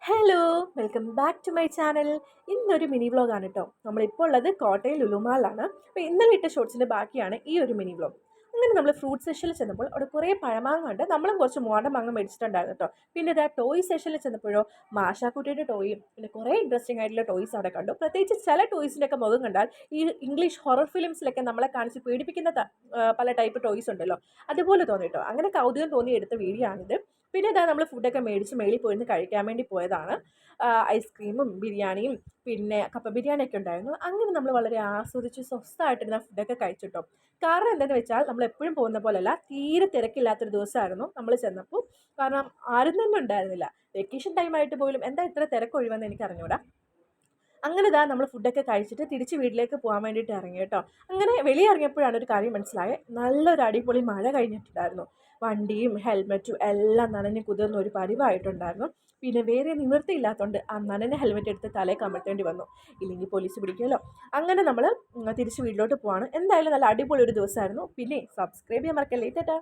Hello welcome back to my channel. ഇന്നൊരു mini വ്ളോഗാണ് കേട്ടോ. നമ്മളിപ്പോൾ ഉള്ളത് കോട്ടയം ലുലുമാളിലാണ്. അപ്പോൾ ഇന്നലെ ഇട്ട ഷോർട്സിൻ്റെ ബാക്കിയാണ് ഈ ഒരു മിനി വ്ളോഗ്. അങ്ങനെ നമ്മൾ ഫ്രൂട്ട് സെഷനിൽ ചെന്നപ്പോൾ അവിടെ കുറേ പഴമാങ്ങ ഉണ്ട്. നമ്മളും കുറച്ച് മൂവാണ്ട മാങ്ങ മേടിച്ചിട്ടുണ്ടായിരുന്നു കേട്ടോ. പിന്നെ ഇതാ ടോയ് സെഷനിൽ ചെന്നപ്പോഴോ മാഷാക്കുട്ടിയുടെ ടോയും പിന്നെ കുറേ ഇൻട്രസ്റ്റിംഗ് ആയിട്ടുള്ള ടോയ്സ് അവിടെ കണ്ടു. പ്രത്യേകിച്ച് ചില ടോയ്സിൻ്റെ ഒക്കെ മുഖം കണ്ടാൽ ഈ ഇംഗ്ലീഷ് ഹൊറർ ഫിലിംസിലൊക്കെ നമ്മളെ കാണിച്ച് പേടിപ്പിക്കുന്ന പല ടൈപ്പ് ടോയ്സ് ഉണ്ടല്ലോ, അതുപോലെ തോന്നി കേട്ടോ. അങ്ങനെ കൗതുകം തോന്നി എടുത്ത വീഡിയോ ആണിത്. പിന്നെ ഇതാ നമ്മൾ ഫുഡൊക്കെ മേടിച്ച് മേളിൽ പോയിരുന്ന് കഴിക്കാൻ വേണ്ടി പോയതാണ്. ഐസ്ക്രീമും ബിരിയാണിയും പിന്നെ കപ്പ ബിരിയാണിയൊക്കെ ഉണ്ടായിരുന്നു. അങ്ങനെ നമ്മൾ വളരെ ആസ്വദിച്ച് സ്വസ്ഥമായിട്ടിരുന്ന ഫുഡൊക്കെ കഴിച്ചിട്ടോ. കാരണം എന്താണെന്ന് വെച്ചാൽ നമ്മൾ എപ്പോഴും പോകുന്ന പോലെയല്ല, തീരെ തിരക്കില്ലാത്തൊരു ദിവസമായിരുന്നു നമ്മൾ ചെന്നപ്പോൾ. കാരണം ആരും തന്നെ ഉണ്ടായിരുന്നില്ല. വെക്കേഷൻ ടൈമായിട്ട് പോലും എന്താ ഇത്ര തിരക്കൊഴിവെന്ന് എനിക്ക് അറിഞ്ഞൂടാ. അങ്ങനെ ഇതാ നമ്മൾ ഫുഡൊക്കെ കഴിച്ചിട്ട് തിരിച്ച് വീട്ടിലേക്ക് പോകാൻ വേണ്ടിയിട്ട് ഇറങ്ങി കേട്ടോ. അങ്ങനെ വെളിയിൽ ഇറങ്ങിയപ്പോഴാണ് ഒരു കാര്യം മനസ്സിലായത്. നല്ലൊരു അടിപൊളി മഴ കഴിഞ്ഞിട്ടുണ്ടായിരുന്നു. വണ്ടിയും ഹെൽമെറ്റും എല്ലാം നനഞ്ഞ് കുതിർന്ന ഒരു പരിവായിട്ടുണ്ടായിരുന്നു. പിന്നെ വേറെ നിവൃത്തിയില്ലാത്തതുകൊണ്ട് ആ നനഞ്ഞ ഹെൽമെറ്റ് എടുത്ത് തലയിൽ കമഴ്ത്തേണ്ടി വന്നു, ഇല്ലെങ്കിൽ പോലീസ് പിടിക്കുമല്ലോ. അങ്ങനെ നമ്മൾ തിരിച്ച് വീട്ടിലോട്ട് പോവാണ്. എന്തായാലും നല്ല അടിപൊളി ഒരു ദിവസമായിരുന്നു. പിന്നെ സബ്സ്ക്രൈബ് ചെയ്യാൻ മറക്കല്ലേ. ടാറ്റാ.